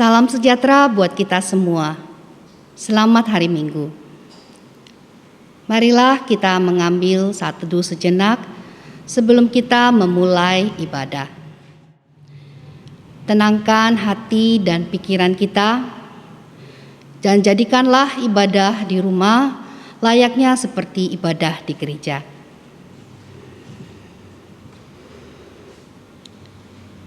Salam sejahtera buat kita semua. Selamat hari Minggu. Marilah kita mengambil saat teduh sejenak sebelum kita memulai ibadah. Tenangkan hati dan pikiran kita dan jadikanlah ibadah di rumah layaknya seperti ibadah di gereja.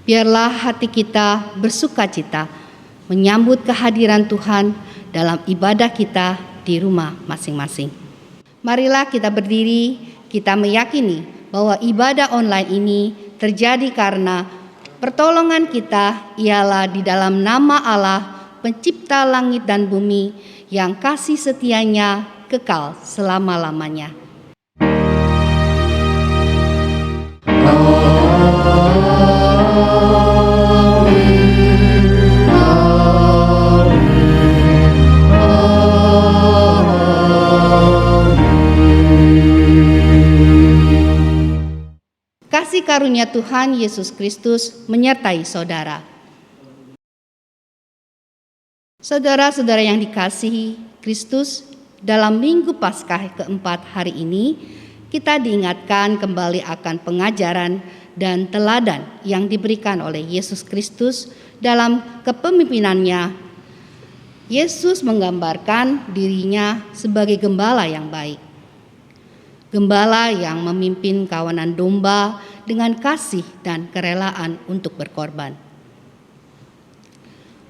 Biarlah hati kita bersukacita menyambut kehadiran Tuhan dalam ibadah kita di rumah masing-masing. Marilah kita berdiri, kita meyakini bahwa ibadah online ini terjadi karena pertolongan kita ialah di dalam nama Allah, pencipta langit dan bumi, yang kasih setianya kekal selama-lamanya. Kasih karunia Tuhan Yesus Kristus menyertai saudara. Saudara-saudara yang dikasihi Kristus, dalam Minggu Paskah keempat hari ini, kita diingatkan kembali akan pengajaran dan teladan yang diberikan oleh Yesus Kristus dalam kepemimpinannya. Yesus menggambarkan dirinya sebagai gembala yang baik. Gembala yang memimpin kawanan domba dengan kasih dan kerelaan untuk berkorban.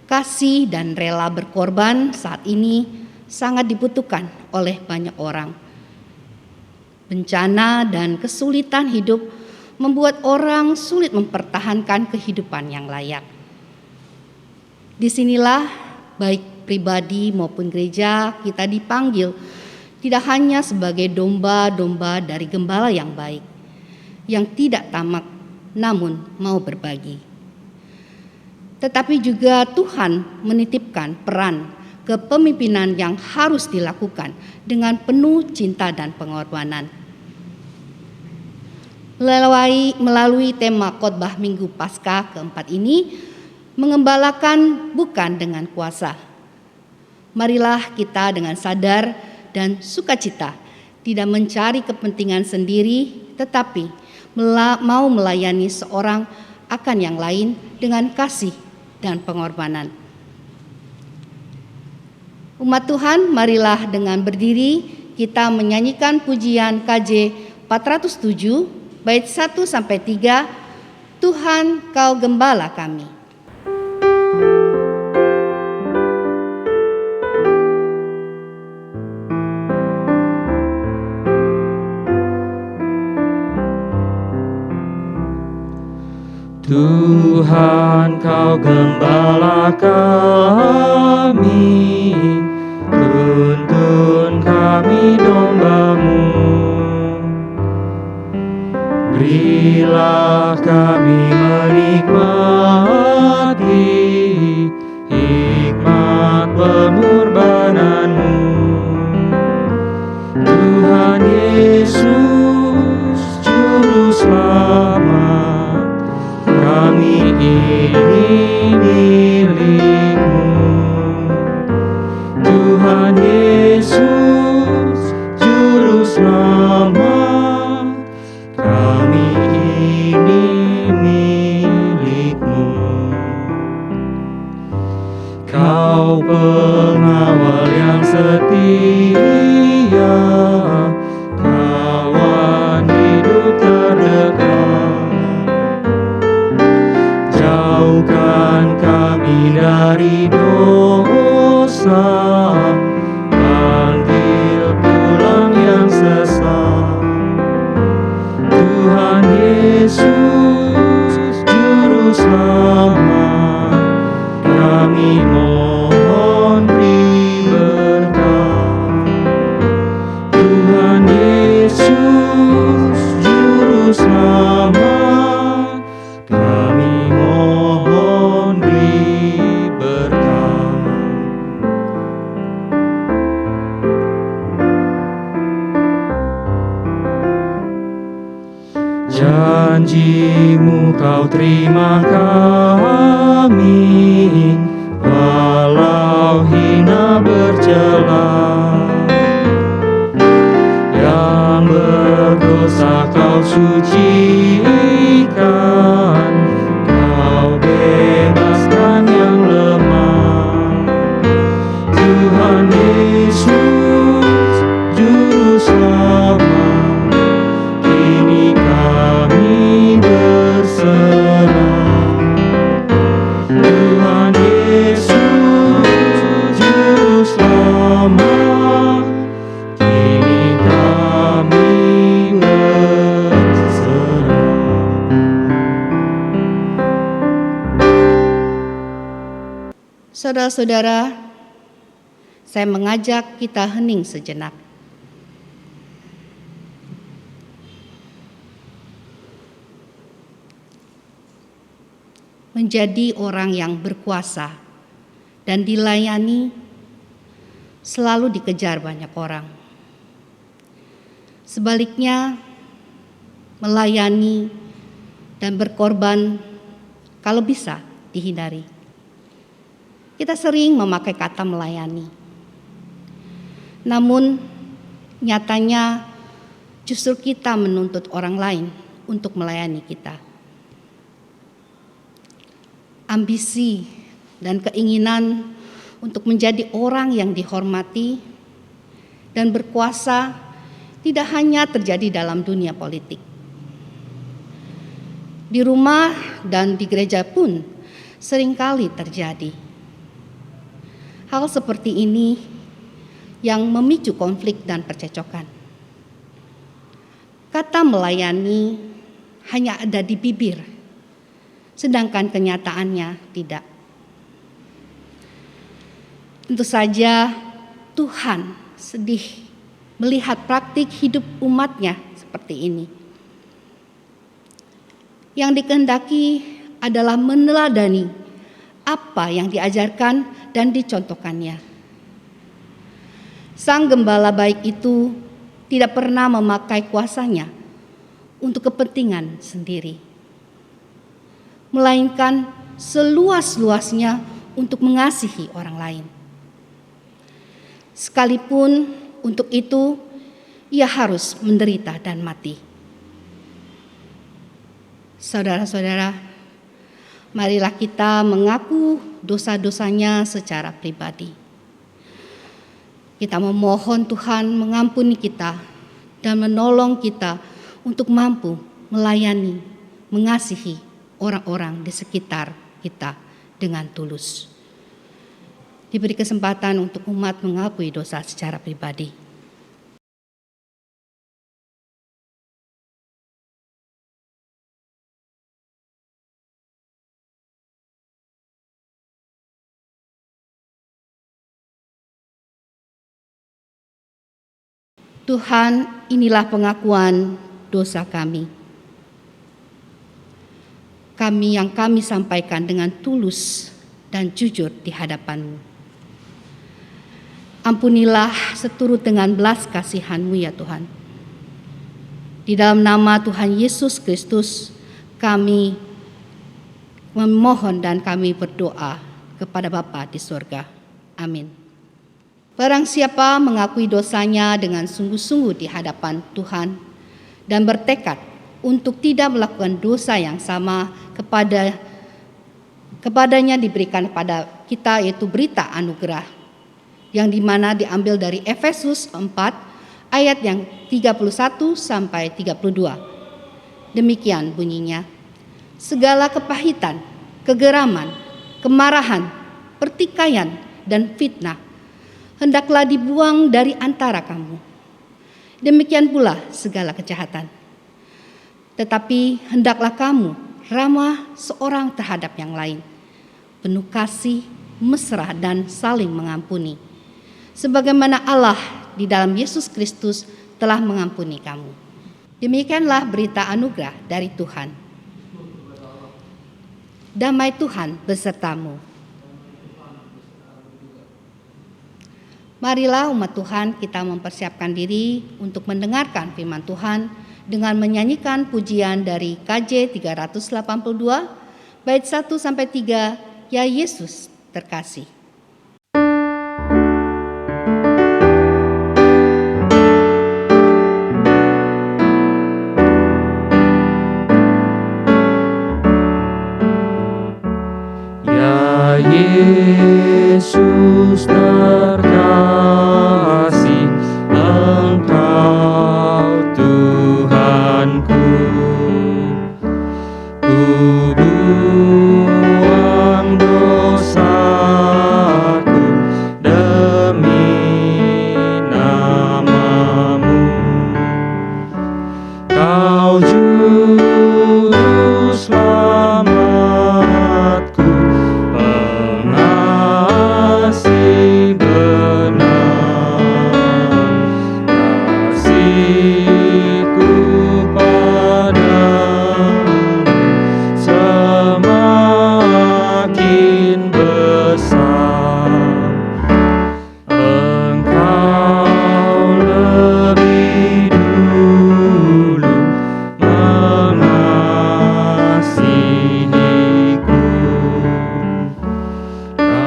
Kasih dan rela berkorban saat ini sangat dibutuhkan oleh banyak orang. Bencana dan kesulitan hidup membuat orang sulit mempertahankan kehidupan yang layak. Disinilah baik pribadi maupun gereja kita dipanggil tidak hanya sebagai domba-domba dari gembala yang baik, yang tidak tamak namun mau berbagi. Tetapi juga Tuhan menitipkan peran kepemimpinan yang harus dilakukan dengan penuh cinta dan pengorbanan. Melalui tema khotbah Minggu Paskah keempat ini, mengembalakan bukan dengan kuasa. Marilah kita dengan sadar dan sukacita, tidak mencari kepentingan sendiri, tetapi mau melayani seorang akan yang lain dengan kasih dan pengorbanan. Umat Tuhan, marilah dengan berdiri kita menyanyikan pujian KJ 407 bait 1-3, Tuhan Kau Gembala Kami. Tuhan Kau Gembala kami, tuntun kami domba-Mu. Berilah kami menikmati hikmat pengorbanan-Mu. Tuhan Yesus Juru Selamat, kami ini milik-Mu. Tuhan Yesus Juru Selamat, kami ini milik-Mu. Kau pengawal yang setia, kawan hidup terdekat. Jauhkan kami dari dosa, panggil pulang yang sesat. Tuhan Yesus Juru Selamat, kami mohon beri berkat. Tuhan Yesus Juru Selamat, kami mohon beri berkat. Janji-Mu Kau terima kami, walau hina bercela. Yang berdosa kau sucikan, kau bebaskan yang lemah. Tuhan Yesus, Juru Selamat, kini kami berserah. Tuhan Yesus, Juru Selamat, kini kami berserah. Saudara-saudara, saya mengajak kita hening sejenak. Menjadi orang yang berkuasa dan dilayani selalu dikejar banyak orang. Sebaliknya, melayani dan berkorban kalau bisa dihindari. Kita sering memakai kata melayani. Namun nyatanya justru kita menuntut orang lain untuk melayani kita. Ambisi dan keinginan untuk menjadi orang yang dihormati dan berkuasa tidak hanya terjadi dalam dunia politik. Di rumah dan di gereja pun seringkali terjadi. Hal seperti ini yang memicu konflik dan percecokan. Kata melayani hanya ada di bibir, sedangkan kenyataannya tidak. Tentu saja Tuhan sedih melihat praktik hidup umatnya seperti ini. Yang dikehendaki adalah meneladani apa yang diajarkan dan dicontohkannya. Sang gembala baik itu tidak pernah memakai kuasanya untuk kepentingan sendiri, melainkan seluas-luasnya untuk mengasihi orang lain. Sekalipun untuk itu ia harus menderita dan mati. Saudara-saudara, marilah kita mengaku dosa-dosanya secara pribadi. Kita memohon Tuhan mengampuni kita dan menolong kita untuk mampu melayani, mengasihi orang-orang di sekitar kita dengan tulus. Diberi kesempatan untuk umat mengakui dosa secara pribadi. Tuhan, inilah pengakuan dosa kami. Kami yang kami sampaikan dengan tulus dan jujur di hadapan-Mu. Ampunilah seturut dengan belas kasihan-Mu ya Tuhan. Di dalam nama Tuhan Yesus Kristus kami memohon dan kami berdoa kepada Bapa di surga. Amin. Barang siapa mengakui dosanya dengan sungguh-sungguh di hadapan Tuhan dan bertekad untuk tidak melakukan dosa yang sama kepadanya diberikan pada kita, yaitu berita anugerah yang dimana diambil dari Efesus 4 ayat yang 31 sampai 32. Demikian bunyinya. Segala kepahitan, kegeraman, kemarahan, pertikaian dan fitnah hendaklah dibuang dari antara kamu. Demikian pula segala kejahatan. Tetapi hendaklah kamu ramah seorang terhadap yang lain, penuh kasih, mesra dan saling mengampuni, sebagaimana Allah di dalam Yesus Kristus telah mengampuni kamu. Demikianlah berita anugerah dari Tuhan. Damai Tuhan besertamu. Marilah umat Tuhan kita mempersiapkan diri untuk mendengarkan firman Tuhan dengan menyanyikan pujian dari KJ 382 bait 1 sampai 3, Ya Yesus terkasih. Ya Yesus terkasih, Engkau Tuhanku. Ku buang dosaku demi nama-Mu. Kau juru selamatku, pengasih benar. Kasihku padamu semakin besar. Engkau lebih dulu mengasihiku.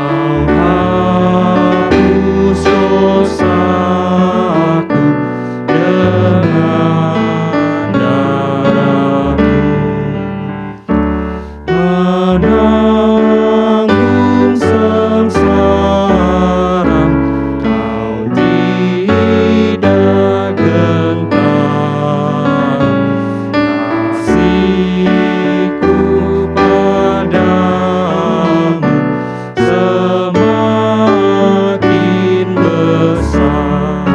Kau hapus dosaku dengan darah-Mu. Menanggung sengsara, Kau tidak gentar. Kasihku padamu semakin besar.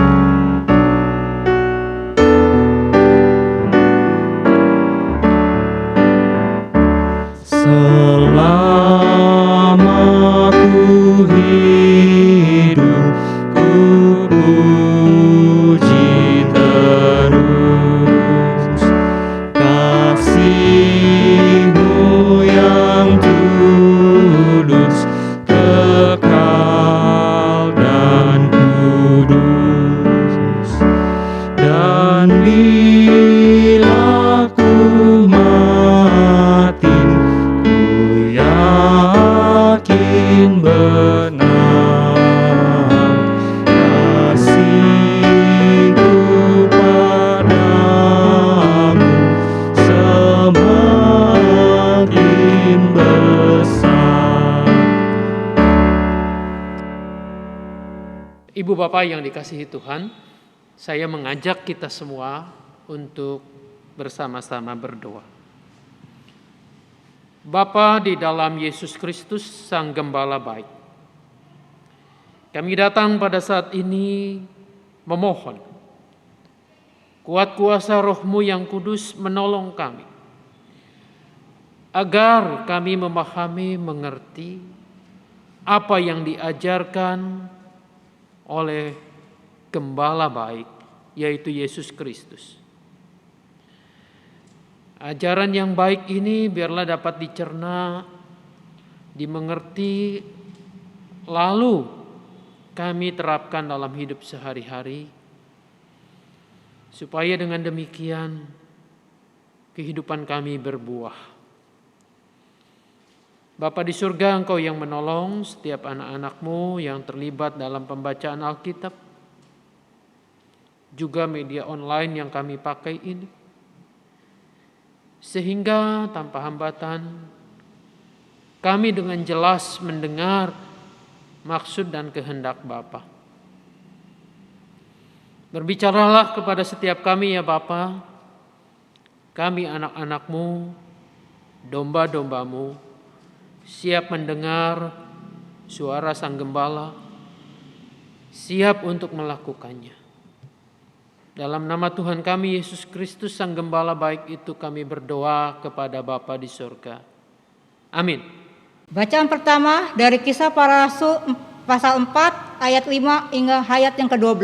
Selama ku hidup, ku puji terus kasih-Mu yang tulus, kekal dan kudus. Dan bila ku mati, ku yakin benar kasih-Ku padamu semakin besar. Ibu Bapak yang dikasihi Tuhan, saya mengajak kita semua untuk bersama-sama berdoa. Bapa di dalam Yesus Kristus, Sang Gembala baik, kami datang pada saat ini memohon kuat kuasa Roh-Mu yang kudus menolong kami, agar kami memahami, mengerti apa yang diajarkan oleh Gembala baik, yaitu Yesus Kristus. Ajaran yang baik ini biarlah dapat dicerna, dimengerti, lalu kami terapkan dalam hidup sehari-hari, supaya dengan demikian kehidupan kami berbuah. Bapa di surga, Engkau yang menolong setiap anak-anak-Mu yang terlibat dalam pembacaan Alkitab, juga media online yang kami pakai ini, sehingga tanpa hambatan kami dengan jelas mendengar maksud dan kehendak Bapa. Berbicaralah kepada setiap kami ya Bapa, kami anak-anak-Mu, domba-domba-Mu, siap mendengar suara Sang Gembala, siap untuk melakukannya. Dalam nama Tuhan kami Yesus Kristus, Sang Gembala baik itu, kami berdoa kepada Bapa di surga. Amin. Bacaan pertama dari Kisah Para Rasul pasal 4 ayat 5 hingga ayat yang ke-12.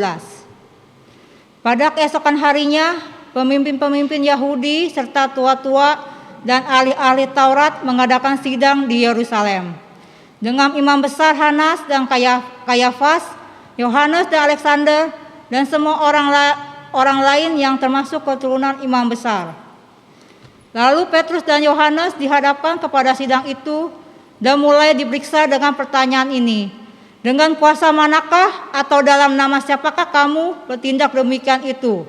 Pada keesokan harinya, pemimpin-pemimpin Yahudi serta tua-tua dan ahli-ahli Taurat mengadakan sidang di Yerusalem dengan imam besar Hanas dan Kayafas, Yohanes dan Alexander, dan semua orang lain yang termasuk keturunan imam besar. Lalu Petrus dan Yohanes dihadapkan kepada sidang itu dan mulai diperiksa dengan pertanyaan ini. Dengan kuasa manakah atau dalam nama siapakah kamu bertindak demikian itu?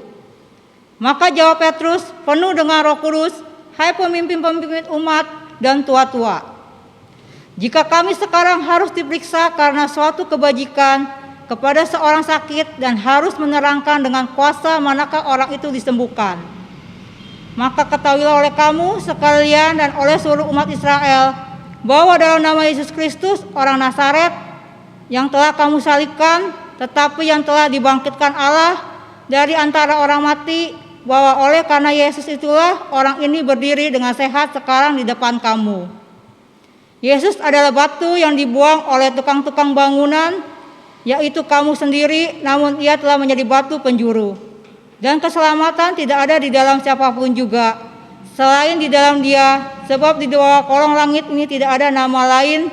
Maka jawab Petrus penuh dengan Roh Kudus, hai pemimpin-pemimpin umat dan tua-tua. Jika kami sekarang harus diperiksa karena suatu kebajikan kepada seorang sakit dan harus menerangkan dengan kuasa manakah orang itu disembuhkan, maka ketahuilah oleh kamu sekalian dan oleh seluruh umat Israel bahwa dalam nama Yesus Kristus orang Nazaret yang telah kamu salibkan, tetapi yang telah dibangkitkan Allah dari antara orang mati, bahwa oleh karena Yesus itulah orang ini berdiri dengan sehat sekarang di depan kamu. Yesus adalah batu yang dibuang oleh tukang-tukang bangunan, yaitu kamu sendiri, namun ia telah menjadi batu penjuru. Dan keselamatan tidak ada di dalam siapapun juga selain di dalam Dia, sebab di bawah kolong langit ini tidak ada nama lain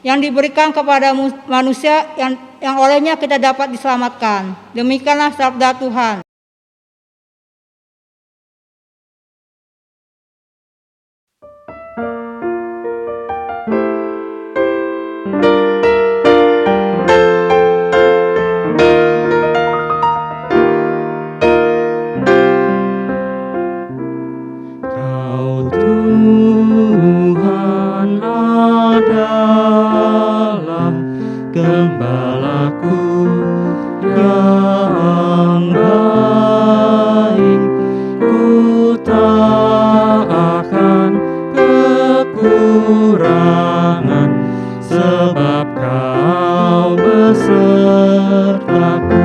yang diberikan kepada manusia yang olehnya kita dapat diselamatkan. Demikianlah sabda Tuhan. Kau Tuhan adalah gembalaku yang baik, ku tak akan kekurangan, sebab Kau besertaku.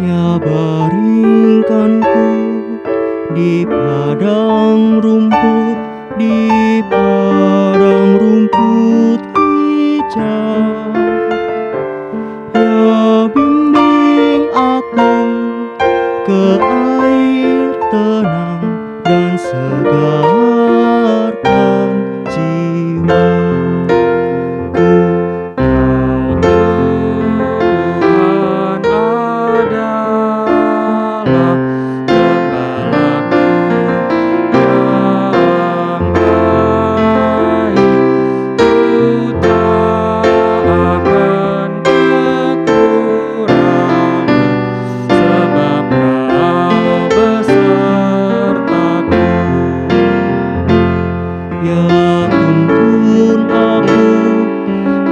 Ya baringkanku di padang rumput, di padang rumput hijau. Ya bimbing aku ke air tenang dan segarkan jiwa. Ya tuntun aku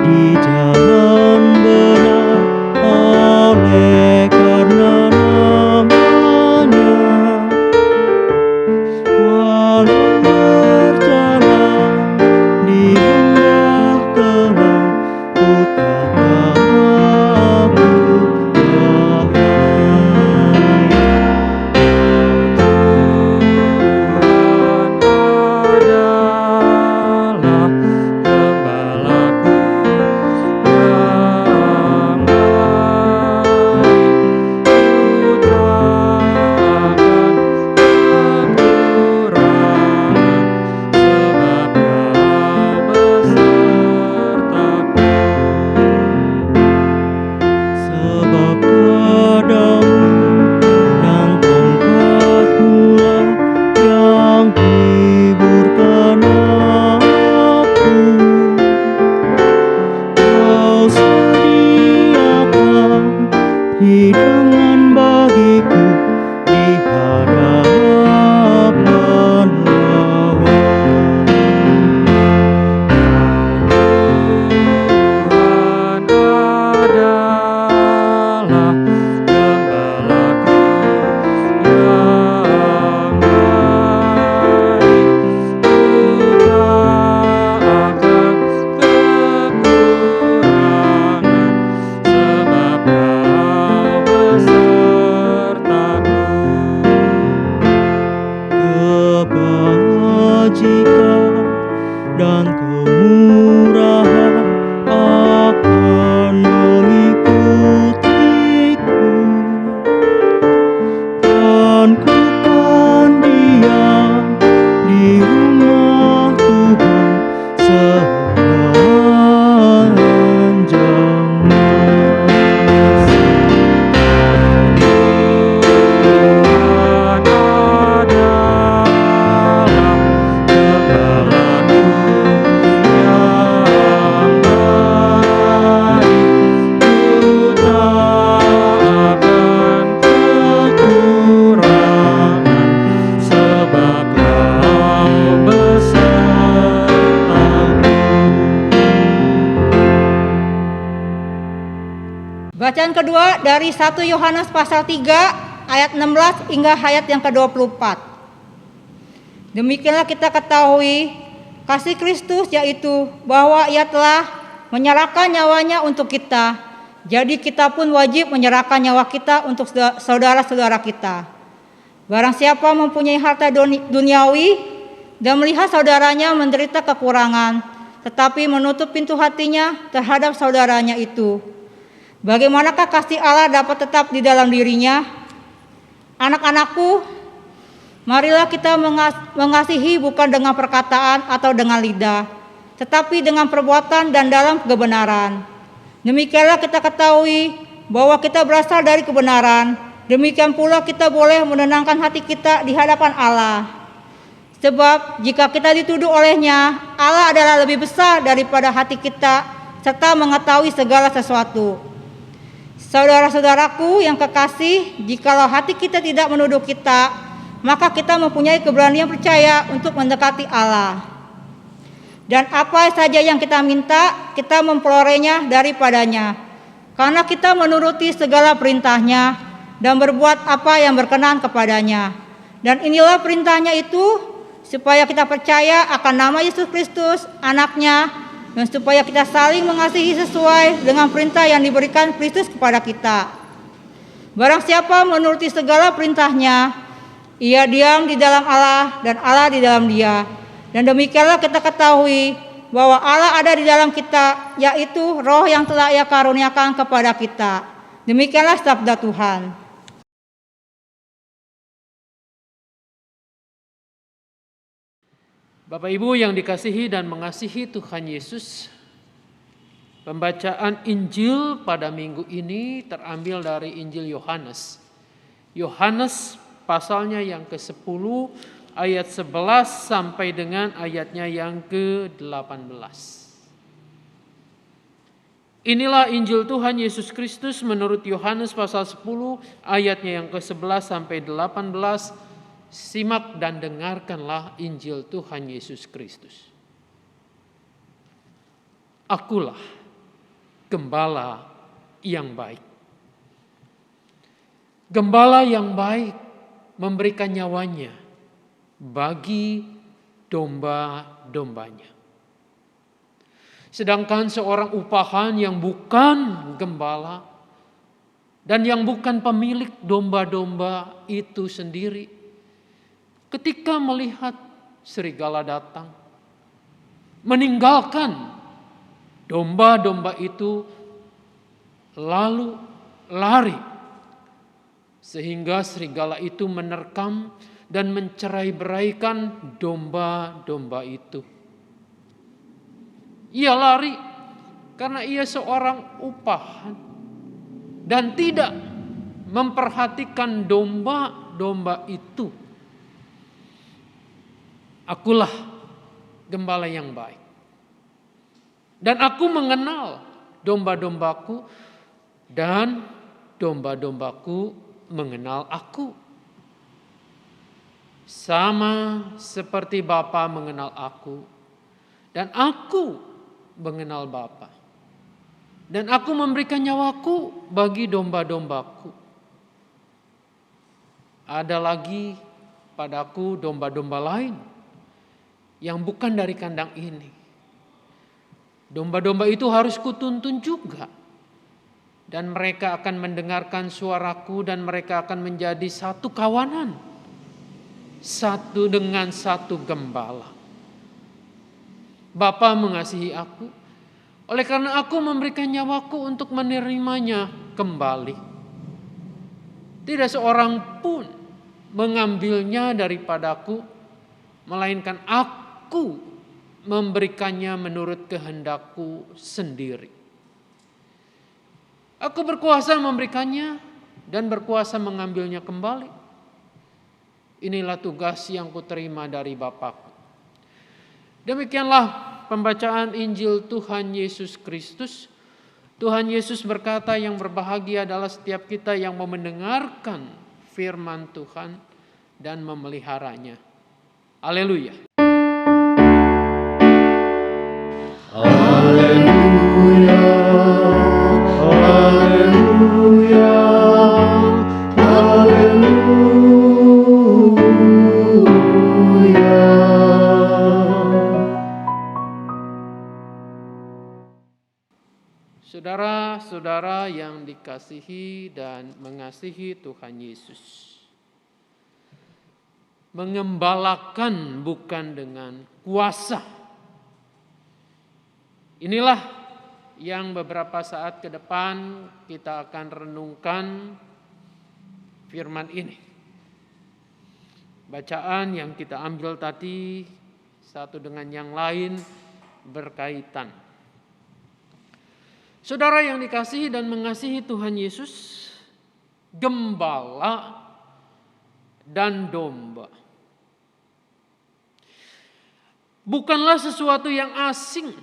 di jalan benar oleh karena nama-Nya. Walau berjalan di lembah gelap, ku tak takut bahaya. Sebab padamu dan tongkatmu lah yang hiburkan aku. Kau sediakan hidangan bagiku di hadapan lawan. Kebajikan dan kemurahan Bacaan kedua dari 1 Yohanes pasal 3 ayat 16 hingga ayat yang ke-24. Demikianlah kita ketahui kasih Kristus, yaitu bahwa Ia telah menyerahkan nyawanya untuk kita. Jadi kita pun wajib menyerahkan nyawa kita untuk saudara-saudara kita. Barang siapa mempunyai harta duniawi dan melihat saudaranya menderita kekurangan, tetapi menutup pintu hatinya terhadap saudaranya itu, bagaimanakah kasih Allah dapat tetap di dalam dirinya? Anak-anakku, marilah kita mengasihi bukan dengan perkataan atau dengan lidah, tetapi dengan perbuatan dan dalam kebenaran. Demikianlah kita ketahui bahwa kita berasal dari kebenaran. Demikian pula kita boleh menenangkan hati kita di hadapan Allah. Sebab jika kita dituduh olehnya, Allah adalah lebih besar daripada hati kita serta mengetahui segala sesuatu. Saudara-saudaraku yang kekasih, jikalau hati kita tidak menuduh kita, maka kita mempunyai keberanian percaya untuk mendekati Allah. Dan apa saja yang kita minta, kita memperolehnya daripadanya, karena kita menuruti segala perintahnya dan berbuat apa yang berkenan kepadanya. Dan inilah perintahnya itu, supaya kita percaya akan nama Yesus Kristus, Anaknya, dan supaya kita saling mengasihi sesuai dengan perintah yang diberikan Kristus kepada kita. Barang siapa menuruti segala perintahnya, ia diam di dalam Allah dan Allah di dalam dia. Dan demikianlah kita ketahui bahwa Allah ada di dalam kita, yaitu Roh yang telah Ia karuniakan kepada kita. Demikianlah sabda Tuhan. Bapak Ibu yang dikasihi dan mengasihi Tuhan Yesus, pembacaan Injil pada minggu ini terambil dari Injil Yohanes. Yohanes pasalnya yang ke-10 ayat 11 sampai dengan ayatnya yang ke-18. Inilah Injil Tuhan Yesus Kristus menurut Yohanes pasal 10 ayatnya yang ke-11 sampai 18. Simak dan dengarkanlah Injil Tuhan Yesus Kristus. Akulah gembala yang baik. Gembala yang baik memberikan nyawanya bagi domba-dombanya. Sedangkan seorang upahan yang bukan gembala dan yang bukan pemilik domba-domba itu sendiri, ketika melihat serigala datang, meninggalkan domba-domba itu lalu lari, sehingga serigala itu menerkam dan mencerai-beraikan domba-domba itu. Ia lari karena ia seorang upahan dan tidak memperhatikan domba-domba itu. Akulah gembala yang baik, dan aku mengenal domba-dombaku, dan domba-dombaku mengenal aku. Sama seperti Bapa mengenal aku, dan aku mengenal Bapa. Dan aku memberikan nyawaku bagi domba-dombaku. Ada lagi padaku domba-domba lain yang bukan dari kandang ini. Domba-domba itu harus kutuntun juga. Dan mereka akan mendengarkan suaraku dan mereka akan menjadi satu kawanan. Satu dengan satu gembala. Bapa mengasihi aku, oleh karena aku memberikan nyawaku untuk menerimanya kembali. Tidak seorang pun mengambilnya daripadaku, melainkan aku memberikannya menurut kehendakku sendiri. Aku berkuasa memberikannya dan berkuasa mengambilnya kembali. Inilah tugas yang kuterima dari Bapakku. Demikianlah pembacaan Injil Tuhan Yesus Kristus. Tuhan Yesus berkata, yang berbahagia adalah setiap kita yang mau mendengarkan firman Tuhan dan memeliharanya. Haleluya. Haleluya, haleluya. Saudara-saudara yang dikasihi dan mengasihi Tuhan Yesus, mengembalakan bukan dengan kuasa. Inilah yang beberapa saat ke depan kita akan renungkan firman ini. Bacaan yang kita ambil tadi satu dengan yang lain berkaitan. Saudara yang dikasihi dan mengasihi Tuhan Yesus, gembala dan domba bukanlah sesuatu yang asing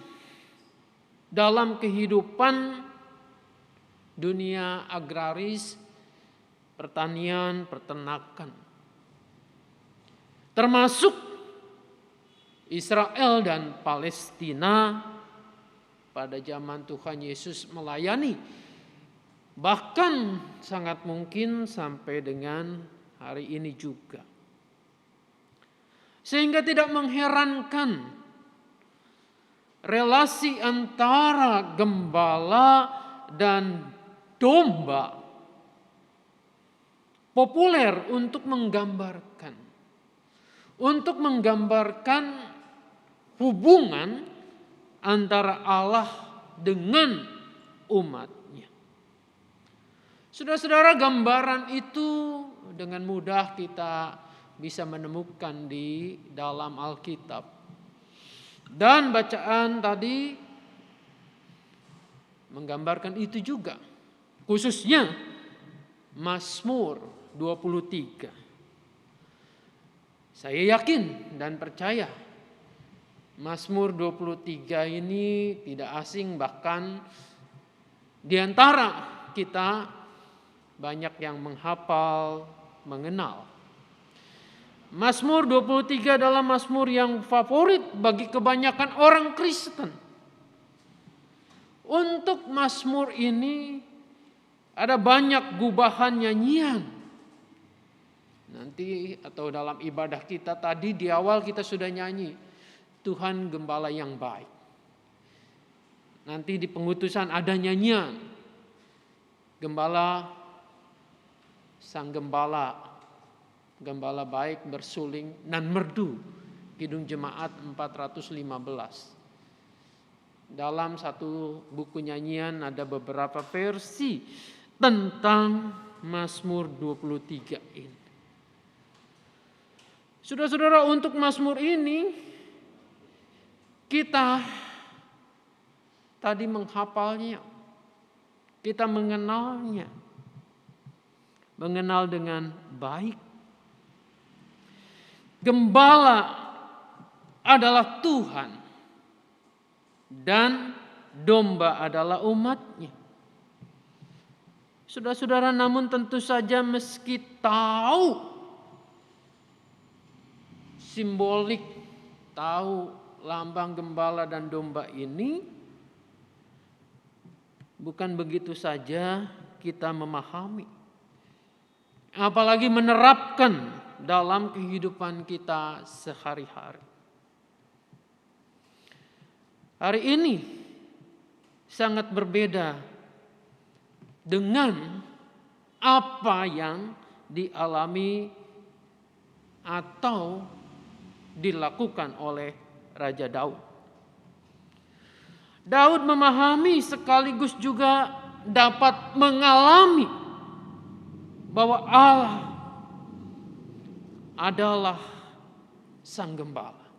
dalam kehidupan dunia agraris, pertanian, peternakan. Termasuk Israel dan Palestina pada zaman Tuhan Yesus melayani. Bahkan sangat mungkin sampai dengan hari ini juga. Sehingga tidak mengherankan relasi antara gembala dan domba populer untuk menggambarkan hubungan antara Allah dengan umatnya. Saudara-saudara, gambaran itu dengan mudah kita bisa menemukan di dalam Alkitab. Dan bacaan tadi menggambarkan itu juga. Khususnya Mazmur 23. Saya yakin dan percaya Mazmur 23 ini tidak asing, bahkan di antara kita banyak yang menghafal, mengenal. Mazmur 23 adalah mazmur yang favorit bagi kebanyakan orang Kristen. Untuk mazmur ini ada banyak gubahan nyanyian. Nanti atau dalam ibadah kita tadi di awal kita sudah nyanyi, Tuhan gembala yang baik. Nanti di pengutusan ada nyanyian, gembala, sang gembala, gembala baik bersuling dan merdu. Kidung Jemaat 415. Dalam satu buku nyanyian ada beberapa versi tentang Mazmur 23 ini. Saudara-saudara, untuk Mazmur ini kita tadi menghafalnya, kita mengenalnya, mengenal dengan baik. Gembala adalah Tuhan dan domba adalah umatnya. Saudara-saudara, namun tentu saja meski tahu simbolik, tahu lambang gembala dan domba ini, bukan begitu saja kita memahami, apalagi menerapkan dalam kehidupan kita sehari-hari. Hari ini sangat berbeda dengan apa yang dialami atau dilakukan oleh Raja Daud. Daud memahami sekaligus juga dapat mengalami bahwa Allah adalah sang gembala.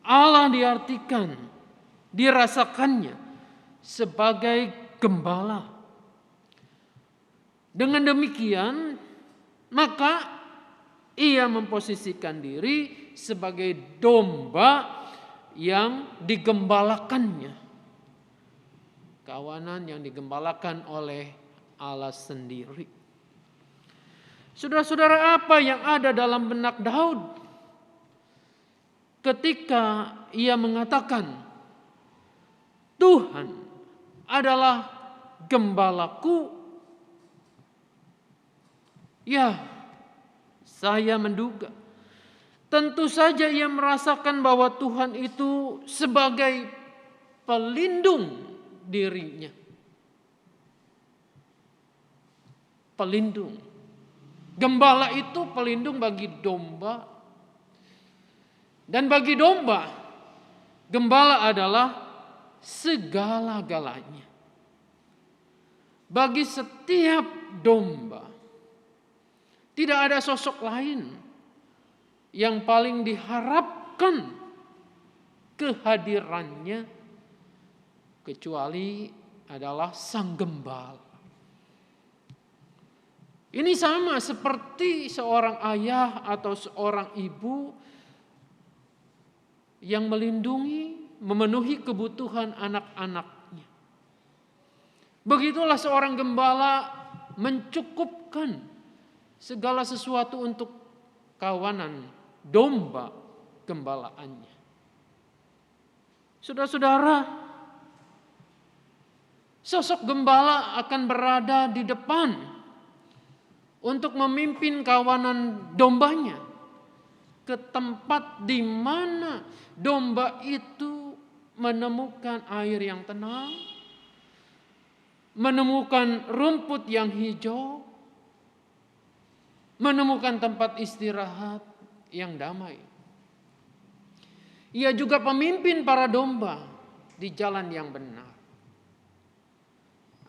Allah diartikan, dirasakannya sebagai gembala. Dengan demikian, maka ia memposisikan diri sebagai domba yang digembalakannya. Kawanan yang digembalakan oleh Allah sendiri. Saudara-saudara, apa yang ada dalam benak Daud ketika ia mengatakan, Tuhan adalah gembalaku? Ya, saya menduga tentu saja ia merasakan bahwa Tuhan itu sebagai pelindung dirinya. Pelindung. Gembala itu pelindung bagi domba. Dan bagi domba, gembala adalah segala-galanya. Bagi setiap domba, tidak ada sosok lain yang paling diharapkan kehadirannya kecuali adalah sang gembala. Ini sama seperti seorang ayah atau seorang ibu yang melindungi, memenuhi kebutuhan anak-anaknya. Begitulah seorang gembala mencukupkan segala sesuatu untuk kawanan domba gembalaannya. Saudara-saudara, sosok gembala akan berada di depan untuk memimpin kawanan dombanya ke tempat di mana domba itu menemukan air yang tenang, menemukan rumput yang hijau, menemukan tempat istirahat yang damai. Ia juga pemimpin para domba di jalan yang benar.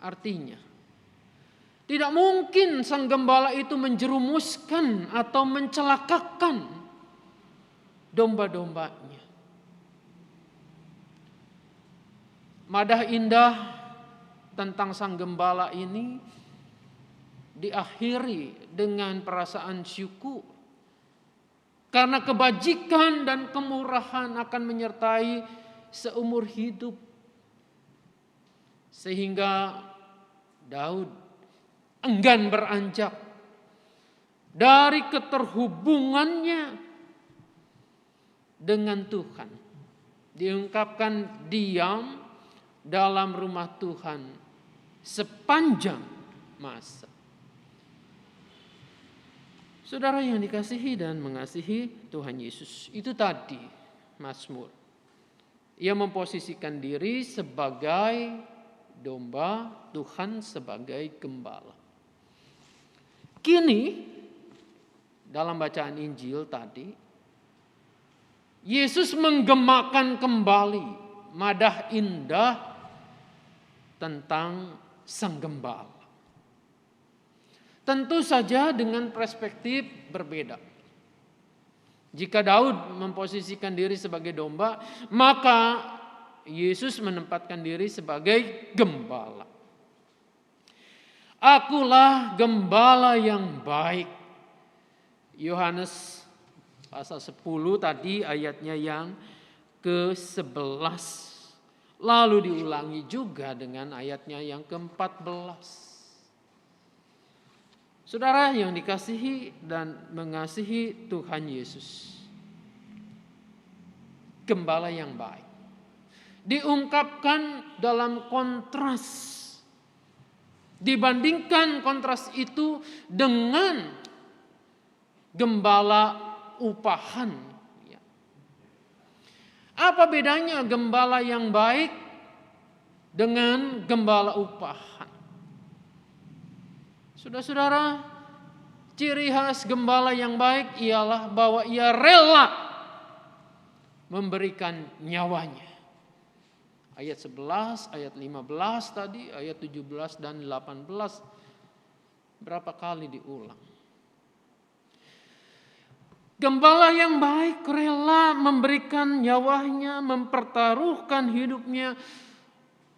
Artinya, tidak mungkin sang gembala itu menjerumuskan atau mencelakakan domba-dombanya. Madah indah tentang sang gembala ini diakhiri dengan perasaan syukur. Karena kebajikan dan kemurahan akan menyertai seumur hidup. Sehingga Daud enggan beranjak dari keterhubungannya dengan Tuhan. Diungkapkan diam dalam rumah Tuhan sepanjang masa. Saudara yang dikasihi dan mengasihi Tuhan Yesus, itu tadi Mazmur. Ia memposisikan diri sebagai domba, Tuhan sebagai gembala. Kini dalam bacaan Injil tadi, Yesus menggemakan kembali madah indah tentang sang gembala. Tentu saja dengan perspektif berbeda. Jika Daud memposisikan diri sebagai domba, maka Yesus menempatkan diri sebagai gembala. Akulah gembala yang baik. Yohanes pasal 10 tadi ayatnya yang ke-11. Lalu diulangi juga dengan ayatnya yang ke-14. Saudara yang dikasihi dan mengasihi Tuhan Yesus, gembala yang baik diungkapkan dalam kontras. Dibandingkan kontras itu dengan gembala upahan. Apa bedanya gembala yang baik dengan gembala upahan? Saudara-saudara, ciri khas gembala yang baik ialah bahwa ia rela memberikan nyawanya. Ayat 11, ayat 15 tadi, ayat 17 dan 18 berapa kali diulang. Gembala yang baik rela memberikan nyawanya, mempertaruhkan hidupnya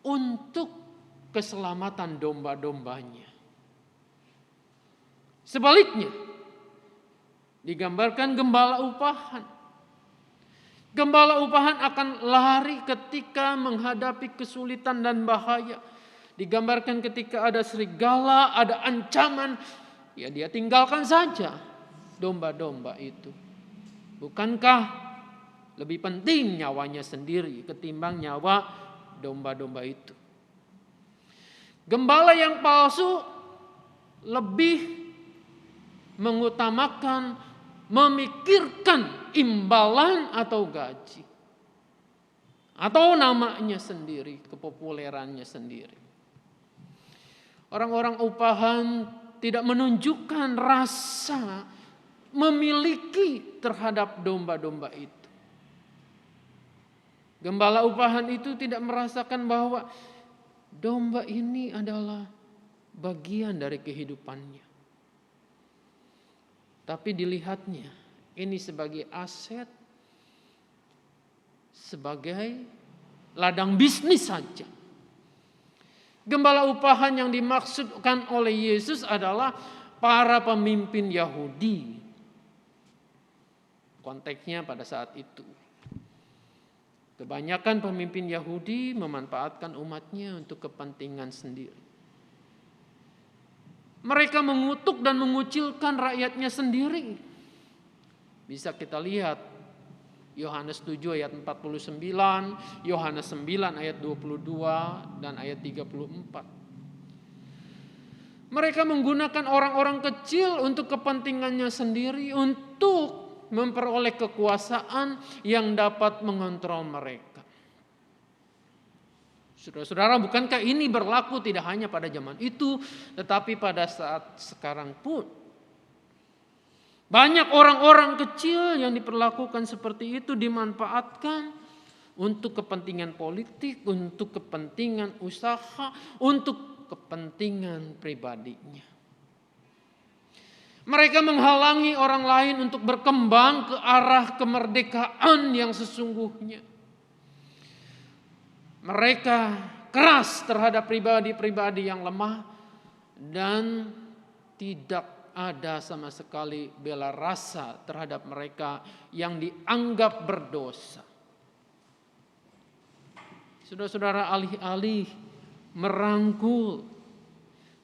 untuk keselamatan domba-dombanya. Sebaliknya, digambarkan gembala upahan. Gembala upahan akan lari ketika menghadapi kesulitan dan bahaya. Digambarkan ketika ada serigala, ada ancaman, ya dia tinggalkan saja domba-domba itu. Bukankah lebih penting nyawanya sendiri ketimbang nyawa domba-domba itu? Gembala yang palsu lebih mengutamakan, memikirkan imbalan atau gaji. atau namanya sendiri, kepopulerannya sendiri. Orang-orang upahan tidak menunjukkan rasa memiliki terhadap domba-domba itu. Gembala upahan itu tidak merasakan bahwa domba ini adalah bagian dari kehidupannya. Tapi dilihatnya ini sebagai aset, sebagai ladang bisnis saja. Gembala upahan yang dimaksudkan oleh Yesus adalah para pemimpin Yahudi. Konteksnya pada saat itu. Kebanyakan pemimpin Yahudi memanfaatkan umatnya untuk kepentingan sendiri. Mereka mengutuk dan mengucilkan rakyatnya sendiri. Bisa kita lihat Yohanes 7 ayat 49, Yohanes 9 ayat 22 dan ayat 34. Mereka menggunakan orang-orang kecil untuk kepentingannya sendiri, untuk memperoleh kekuasaan yang dapat mengontrol mereka. Saudara-saudara, bukankah ini berlaku tidak hanya pada zaman itu, tetapi pada saat sekarang pun? Banyak orang-orang kecil yang diperlakukan seperti itu, dimanfaatkan untuk kepentingan politik, untuk kepentingan usaha, untuk kepentingan pribadinya. Mereka menghalangi orang lain untuk berkembang ke arah kemerdekaan yang sesungguhnya. Mereka keras terhadap pribadi-pribadi yang lemah dan tidak ada sama sekali bela rasa terhadap mereka yang dianggap berdosa. Saudara-saudara, alih-alih merangkul,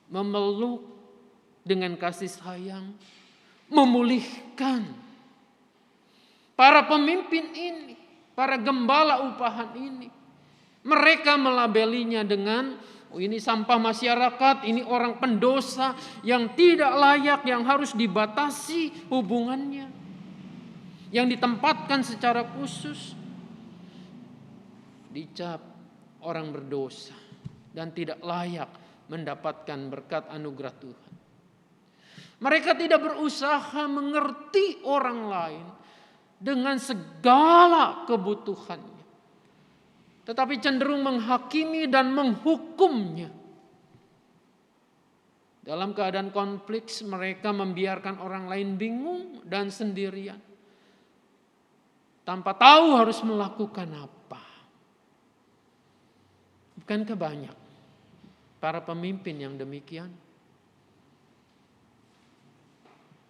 memeluk dengan kasih sayang, memulihkan para pemimpin ini, para gembala upahan ini, mereka melabelinya dengan ini sampah masyarakat, ini orang pendosa yang tidak layak, yang harus dibatasi hubungannya, yang ditempatkan secara khusus, dicap orang berdosa dan tidak layak mendapatkan berkat anugerah Tuhan. Mereka tidak berusaha mengerti orang lain dengan segala kebutuhannya, tetapi cenderung menghakimi dan menghukumnya. Dalam keadaan konflik, mereka membiarkan orang lain bingung dan sendirian, tanpa tahu harus melakukan apa. Bukankah banyak para pemimpin yang demikian?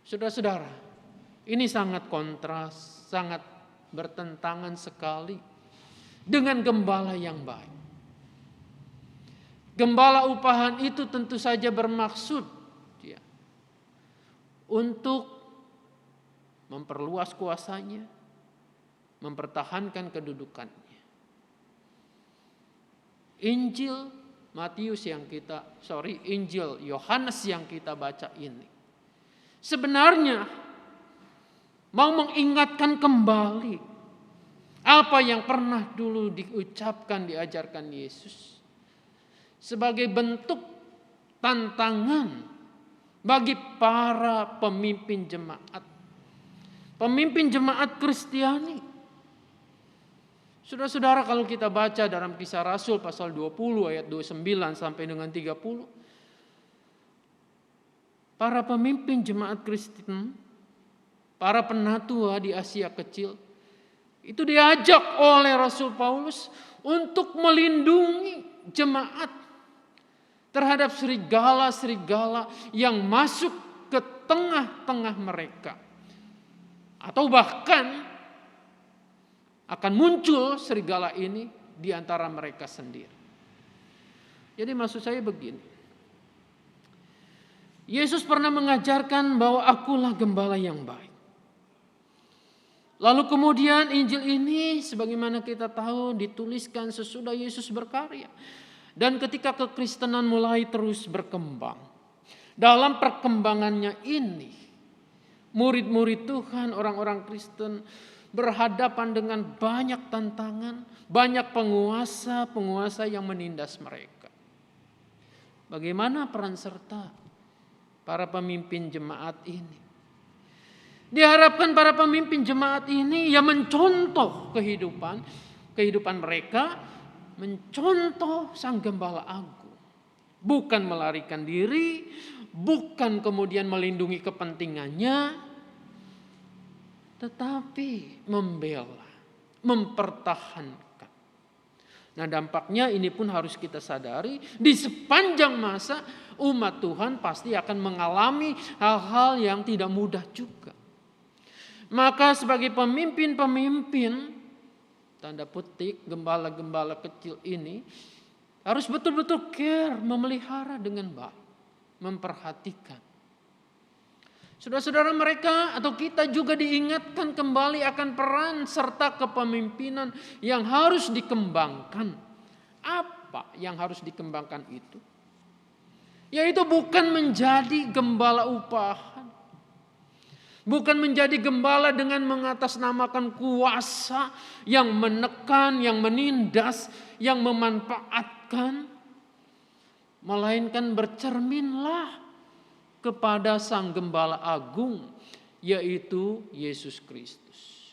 Saudara-saudara, ini sangat kontras, sangat bertentangan sekali dengan gembala yang baik. Gembala upahan itu tentu saja bermaksud untuk memperluas kuasanya, mempertahankan kedudukannya. Injil Yohanes yang kita baca ini sebenarnya mau mengingatkan kembali apa yang pernah dulu diucapkan, diajarkan Yesus sebagai bentuk tantangan bagi para pemimpin jemaat Kristiani. Saudara-saudara, kalau kita baca dalam Kisah Rasul pasal 20 ayat 29 sampai dengan 30, para pemimpin jemaat Kristen, para penatua di Asia Kecil, itu diajak oleh Rasul Paulus untuk melindungi jemaat terhadap serigala-serigala yang masuk ke tengah-tengah mereka. Atau bahkan akan muncul serigala ini di antara mereka sendiri. Jadi maksud saya begini. Yesus pernah mengajarkan bahwa akulah gembala yang baik. Lalu kemudian Injil ini sebagaimana kita tahu dituliskan sesudah Yesus berkarya. Dan ketika kekristenan mulai terus berkembang, dalam perkembangannya ini, murid-murid Tuhan, orang-orang Kristen berhadapan dengan banyak tantangan, banyak penguasa yang menindas mereka. Bagaimana peran serta para pemimpin jemaat ini? Diharapkan para pemimpin jemaat ini ya mencontoh kehidupan mereka, mencontoh Sang Gembala Agung. Bukan melarikan diri, bukan kemudian melindungi kepentingannya, tetapi membela, mempertahankan. Nah, dampaknya ini pun harus kita sadari, di sepanjang masa umat Tuhan pasti akan mengalami hal-hal yang tidak mudah juga. Maka sebagai pemimpin-pemimpin, tanda petik, gembala-gembala kecil ini harus betul-betul care, memelihara dengan baik, memperhatikan. Saudara-saudara, mereka atau kita juga diingatkan kembali akan peran serta kepemimpinan yang harus dikembangkan. Apa yang harus dikembangkan itu? Yaitu bukan menjadi gembala upahan. Bukan menjadi gembala dengan mengatasnamakan kuasa yang menekan, yang menindas, yang memanfaatkan. Melainkan bercerminlah kepada Sang Gembala Agung, yaitu Yesus Kristus.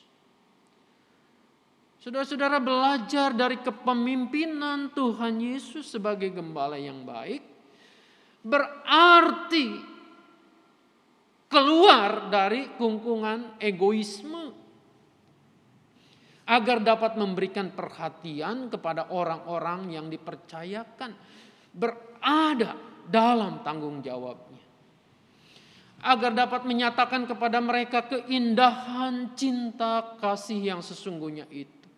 Saudara-saudara, belajar dari kepemimpinan Tuhan Yesus sebagai gembala yang baik berarti keluar dari kungkungan egoisme agar dapat memberikan perhatian kepada orang-orang yang dipercayakan berada dalam tanggung jawabnya, agar dapat menyatakan kepada mereka keindahan cinta kasih yang sesungguhnya itu.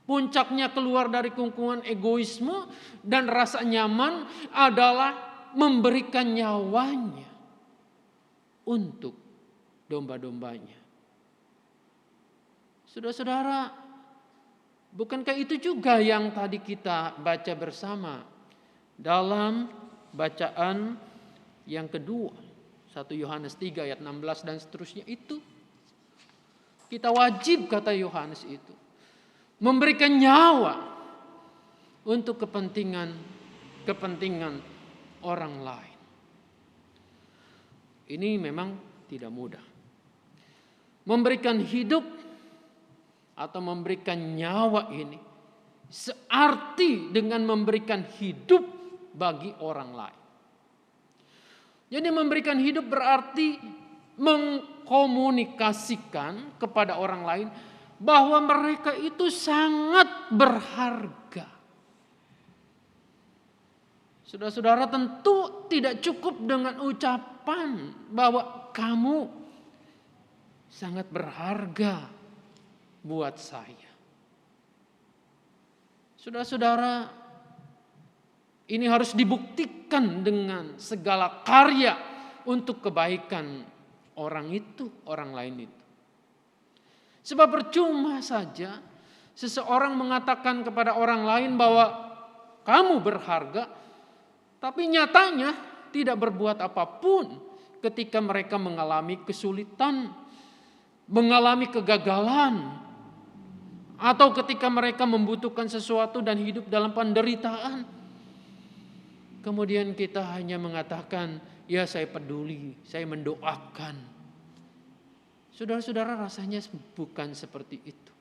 Puncaknya keluar dari kungkungan egoisme dan rasa nyaman adalah memberikan nyawanya untuk domba-dombanya. Saudara-saudara, bukankah itu juga yang tadi kita baca bersama dalam bacaan yang kedua, 1 Yohanes 3 ayat 16 dan seterusnya itu? Kita wajib, kata Yohanes itu, memberikan nyawa untuk kepentingan orang lain. Ini memang tidak mudah. Memberikan hidup atau memberikan nyawa ini searti dengan memberikan hidup bagi orang lain. Jadi memberikan hidup berarti mengkomunikasikan kepada orang lain bahwa mereka itu sangat berharga. Saudara-saudara, tentu tidak cukup dengan ucapan bahwa kamu sangat berharga buat saya. Saudara-saudara, ini harus dibuktikan dengan segala karya untuk kebaikan orang lain itu. Sebab percuma saja seseorang mengatakan kepada orang lain bahwa kamu berharga, tapi nyatanya tidak berbuat apapun ketika mereka mengalami kesulitan, mengalami kegagalan, atau ketika mereka membutuhkan sesuatu dan hidup dalam penderitaan. Kemudian kita hanya mengatakan, ya saya peduli, saya mendoakan. Saudara-saudara, rasanya bukan seperti itu.